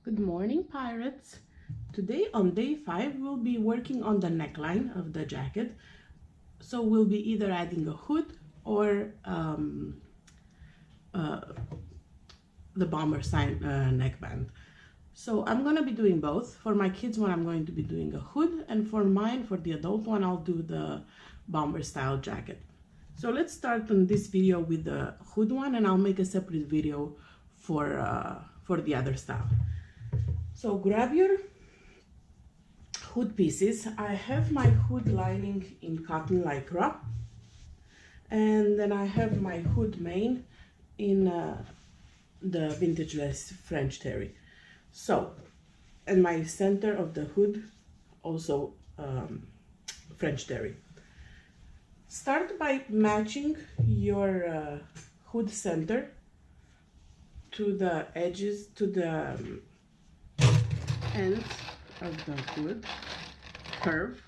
Good morning, pirates. Today on day 5 we'll be working on the neckline of the jacket. So we'll be either adding a hood or the bomber sign neckband. So I'm going to be doing both. For my kids one I'm going to be doing a hood, and for mine, for the adult one, I'll do the bomber style jacket. So let's start on this video with the hood one, and I'll make a separate video for the other style. So grab your hood pieces. I have my hood lining in cotton lycra, and then I have my hood main in the vintage lace French terry. So, and my center of the hood also French terry. Start by matching your hood center to the edges, to the ends of the hood, curve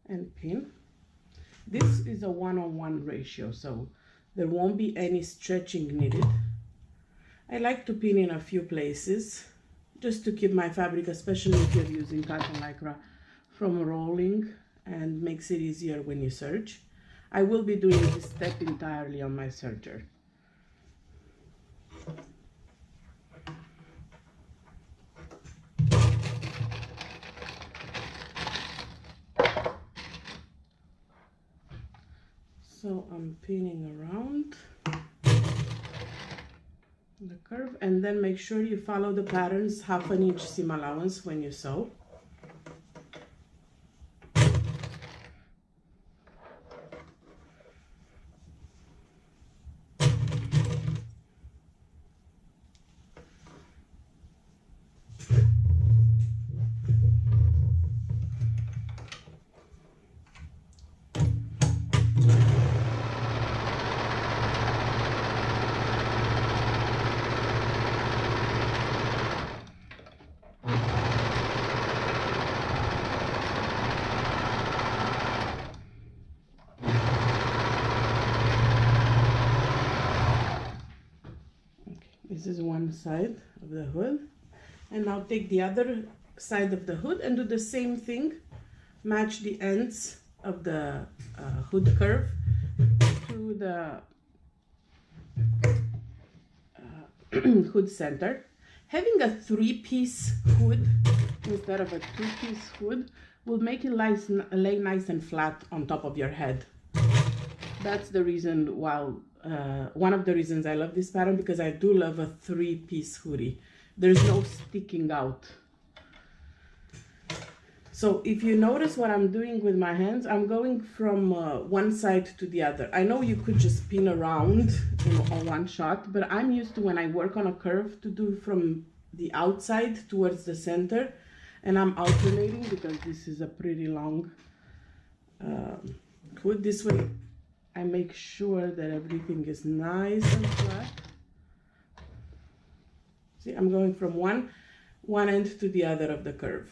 and pin. This is a 1:1 ratio, so there won't be any stretching needed. I like to pin in a few places just to keep my fabric, especially if you're using cotton lycra, from rolling, and makes it easier when you serge. I will be doing this step entirely on my serger. So I'm pinning around the curve, and then make sure you follow the pattern's 1/2 inch seam allowance when you sew. This is one side of the hood, and now take the other side of the hood and do the same thing. Match the ends of the hood curve to the hood center. Having a 3-piece hood instead of a 2-piece hood will make it lay nice and flat on top of your head. That's the reason one of the reasons I love this pattern, because I do love a 3-piece hoodie. There's no sticking out. So if you notice what I'm doing with my hands, I'm going from one side to the other. I know you could just pin around, on one shot, but I'm used to, when I work on a curve, to do from the outside towards the center, and I'm alternating because this is a pretty long hood. This way I make sure that everything is nice and flat. See, I'm going from one end to the other of the curve.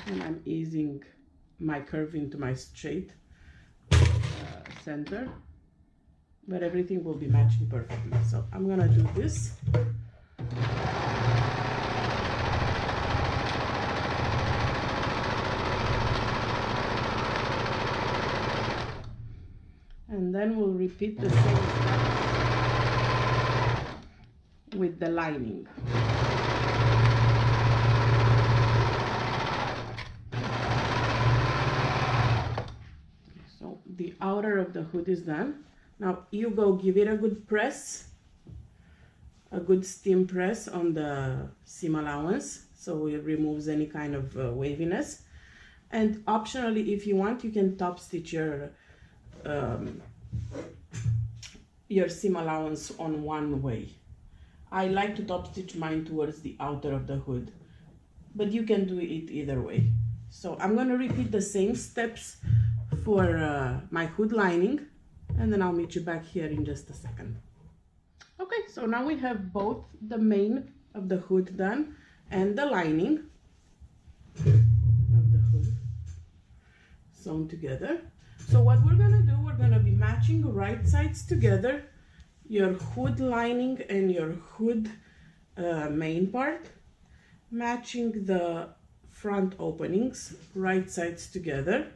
And I'm easing my curve into my straight center, but everything will be matching perfectly. So I'm gonna do this. And then we'll repeat the same step with the lining. So the outer of the hood is done. Now you go give it a good press, a good steam press on the seam allowance, so it removes any kind of waviness. And optionally, if you want, you can top stitch your seam allowance on one way. I like to top stitch mine towards the outer of the hood, but you can do it either way. So I'm going to repeat the same steps for my hood lining, and then I'll meet you back here in just a second. Okay, so now we have both the main of the hood done and the lining of the hood sewn together. So what we're gonna do, we're gonna be matching the right sides together your hood lining and your hood main part, matching the front openings, right sides together.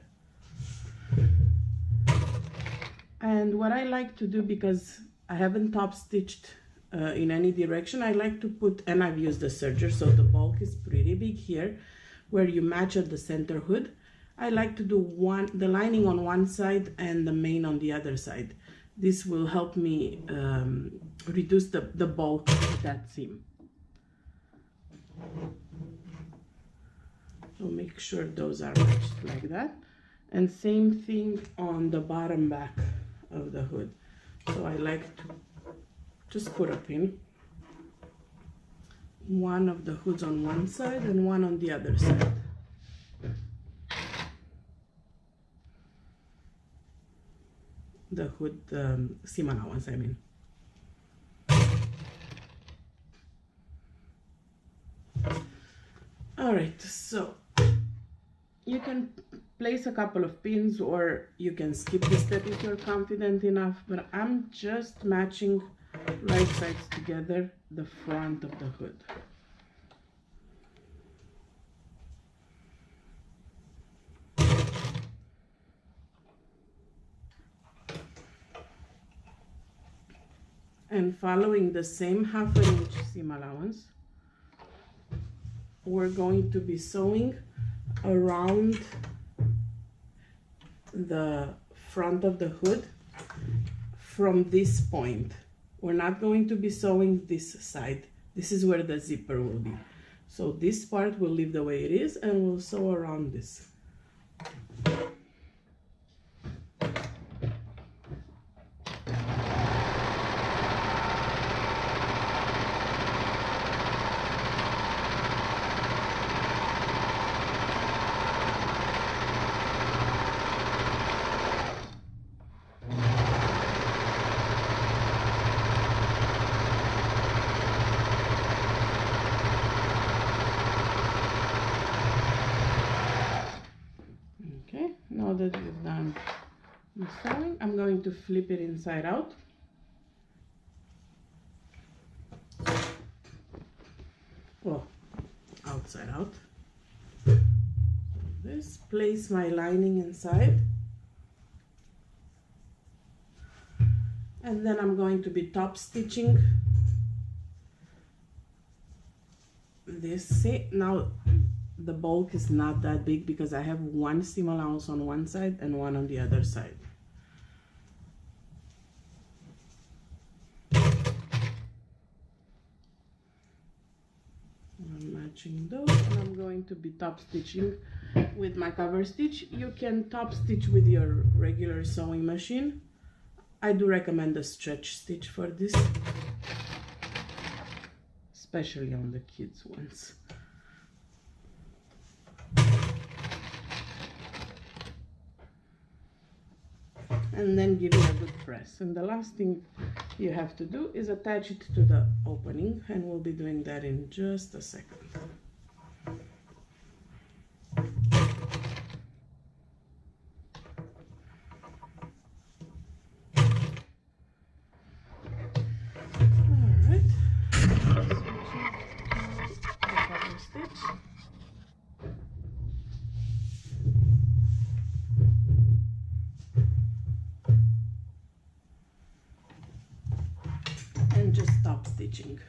And what I like to do, because I haven't top stitched in any direction, I like to put, and I've used the serger, so the bulk is pretty big here, where you match at the center hood. I like to do the lining on one side and the main on the other side. This will help me reduce the bulk of that seam. So make sure those are matched like that. And same thing on the bottom back of the hood. So I like to just put a pin. One of the hoods on one side and one on the other side. The hood seam allowance, I mean. All right, so you can place a couple of pins, or you can skip this step if you're confident enough, but I'm just matching right sides together, the front of the hood. And following the same 1/2 inch seam allowance, we're going to be sewing around the front of the hood from this point. We're not going to be sewing this side. This is where the zipper will be. So this part will leave the way it is, and we'll sew around this. Now that we've done the sewing, I'm going to flip it inside out. Well, outside out. This, place my lining inside. And then I'm going to be top stitching this. See, now the bulk is not that big because I have one seam allowance on one side and one on the other side. I'm matching those, and I'm going to be top stitching with my cover stitch. You can top stitch with your regular sewing machine. I do recommend a stretch stitch for this, especially on the kids ones. And then give it a good press. And the last thing you have to do is attach it to the opening, and we'll be doing that in just a second. Alright, switching to the cover stitch. And just stop stitching.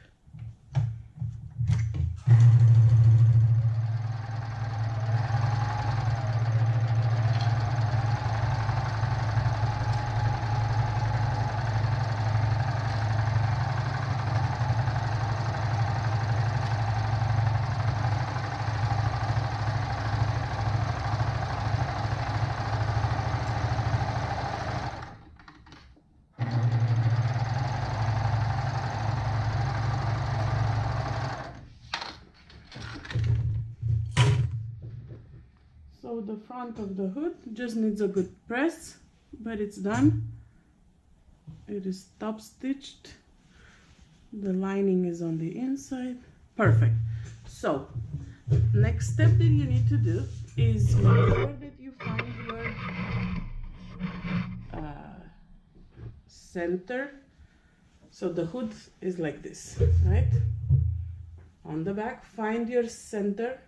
So the front of the hood just needs a good press, but it's done. It is top stitched. The lining is on the inside. Perfect. So next step that you need to do is make sure that you find your center So the hood is like this, right? On the back, find your center,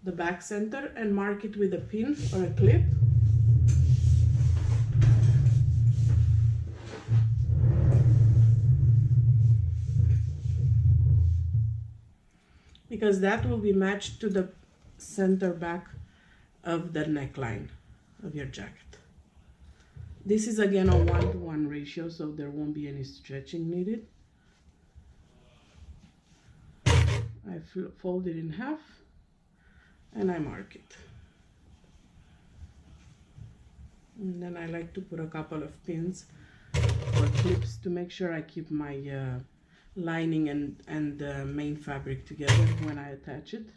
the back center, and mark it with a pin or a clip. Because that will be matched to the center back of the neckline of your jacket. This is again a 1-to-1 ratio, so there won't be any stretching needed. I fold it in half and I mark it. And then I like to put a couple of pins or clips to make sure I keep my lining and the main fabric together when I attach it.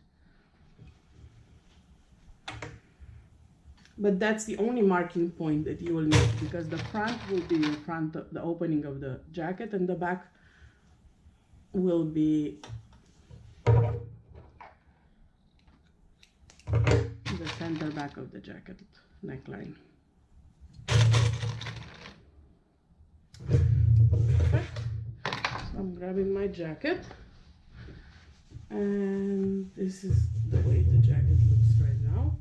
But that's the only marking point that you will need, because the front will be in front of the opening of the jacket and the back will be the center back of the jacket neckline. Perfect. So I'm grabbing my jacket, and this is the way the jacket looks right now.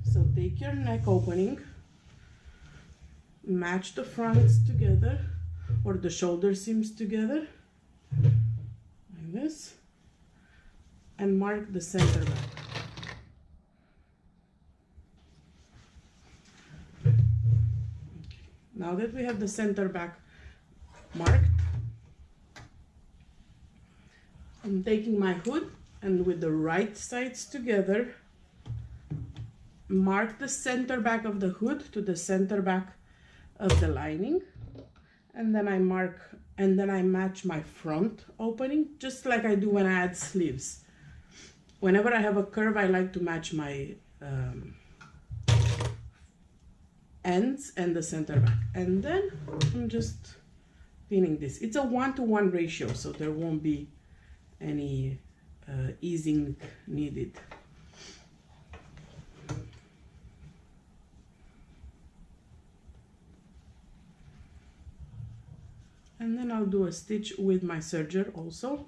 So take your neck opening, match the fronts together or the shoulder seams together like this, and mark the center back. Okay. Now that we have the center back marked, I'm taking my hood and with the right sides together, mark the center back of the hood to the center back of the lining, and then I match my front opening, just like I do when I add sleeves. Whenever I have a curve, I like to match my ends and the center back, and then I'm just pinning this. It's a 1-to-1 ratio, so there won't be any easing needed. And then I'll do a stitch with my serger also.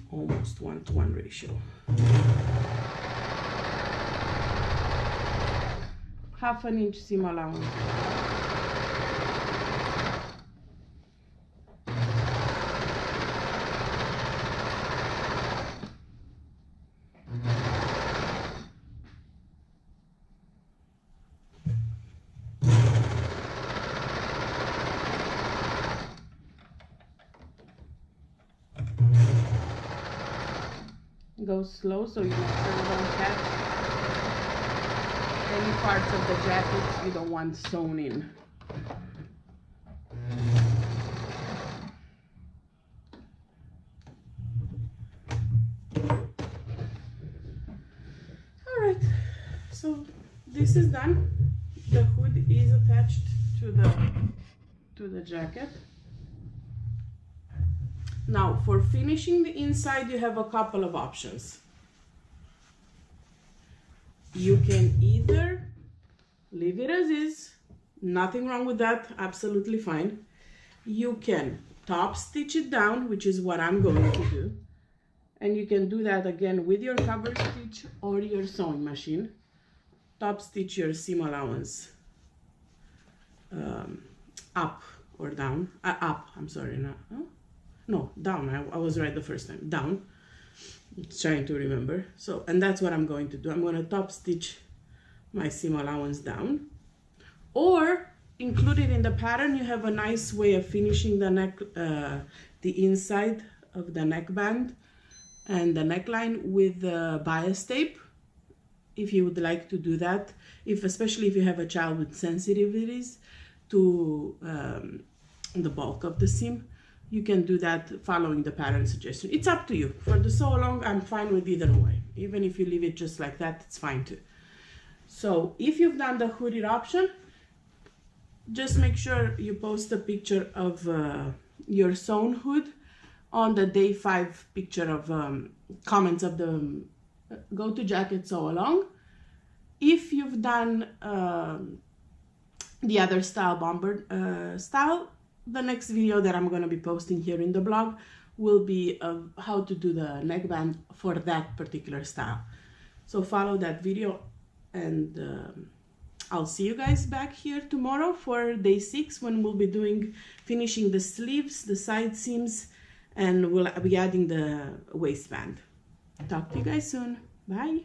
Almost 1-to-1 ratio. Half an inch seam allowance. Go slow so you make sure you don't catch any parts of the jacket you don't want sewn in. Alright, so this is done. The hood is attached to the jacket. Now, for finishing the inside, you have a couple of options. You can either leave it as is, nothing wrong with that, absolutely fine. You can top stitch it down, which is what I'm going to do. And you can do that again with your cover stitch or your sewing machine. Top stitch your seam allowance up or down, up, I'm sorry, no, down. I was right the first time. Down. Trying to remember. So, and that's what I'm going to do. I'm going to top stitch my seam allowance down. Or included in the pattern, you have a nice way of finishing the neck, the inside of the neckband and the neckline with the bias tape. If you would like to do that, especially if you have a child with sensitivities to the bulk of the seam, you can do that following the pattern suggestion. It's up to you. For the sew along, I'm fine with either way. Even if you leave it just like that, it's fine too. So if you've done the hooded option, just make sure you post a picture of your sewn hood on the day 5 picture of comments of the Go To Jacket Sew Along. If you've done the other style, bomber style, the next video that I'm going to be posting here in the blog will be of how to do the neckband for that particular style. So follow that video, and I'll see you guys back here tomorrow for day 6, when we'll be finishing the sleeves, the side seams, and we'll be adding the waistband. Talk to you guys soon. Bye.